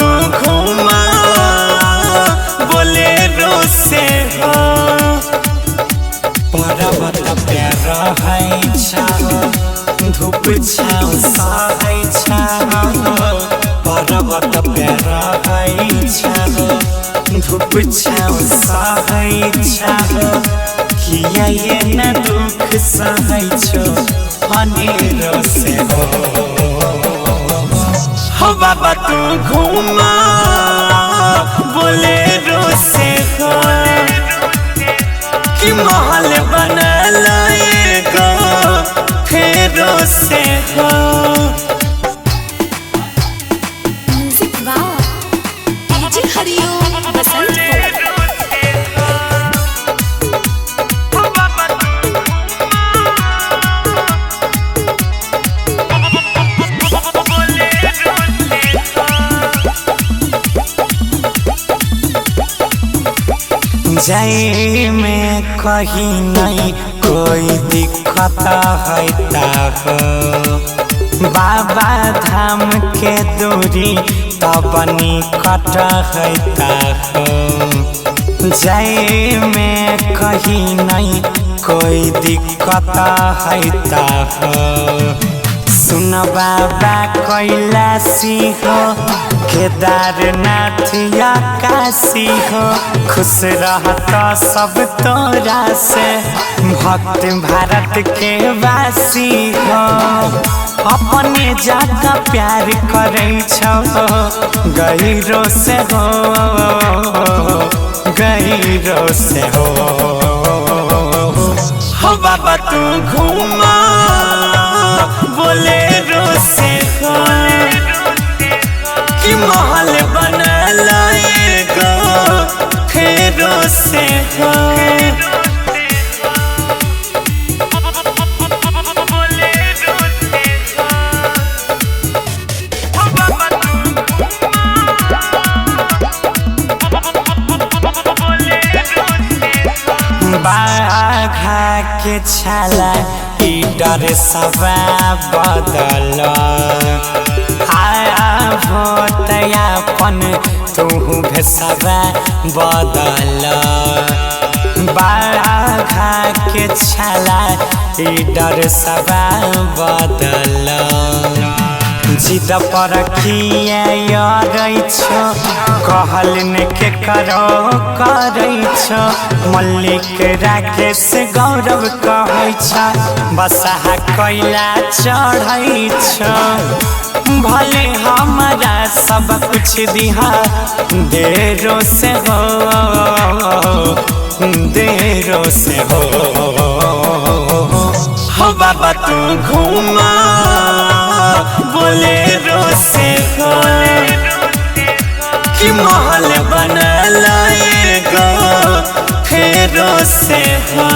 तू घुमा बोलेरो से हो पर्वत पे रहै छौ धूप छाँव सहै छौ पर्वत पे रहै छौ धूप छाँव सहै छौ किया ये न दुख सहै छौ अनेरो से हो बाबा तू घुमा बोलेरो से हो कि महल बनल एगो फेरो से हो म्यूजिक वाओ डीजे हरिओम बसंत जाए में कहीं नहीं कोई दिक्कत है हो बाबा धाम के दूरी तब निकट है हो जाए में कहीं नहीं कोई दिक्कत है हो सुन बाबा कैलाशी हो केदारनाथ या काशी हो खुश रहता सब तोरा से भक्त भारत के वासी हो अपने जाका प्यार करे छो गहिरो से हो गहिरो से हो बाबा तू घुमा बोलेरो से हो कि महल बनल एगो फेरो से हो बाघा के छाला ई डर सवा बदल आया भोतयापन तू भेसवा बदल बाघा के छाला ई डर सवा बदल जिद पर किया छो कहल ने के करो करे छो मल्लिक राकेश गौरव कहै छ बसहा कैला चढ़ै छ भले हमारा सब कुछ दिहा देरो से हो देरो से हो बाबा तू घुमा बोलेरो से हो कि महल बनल एगो फेरो से हो।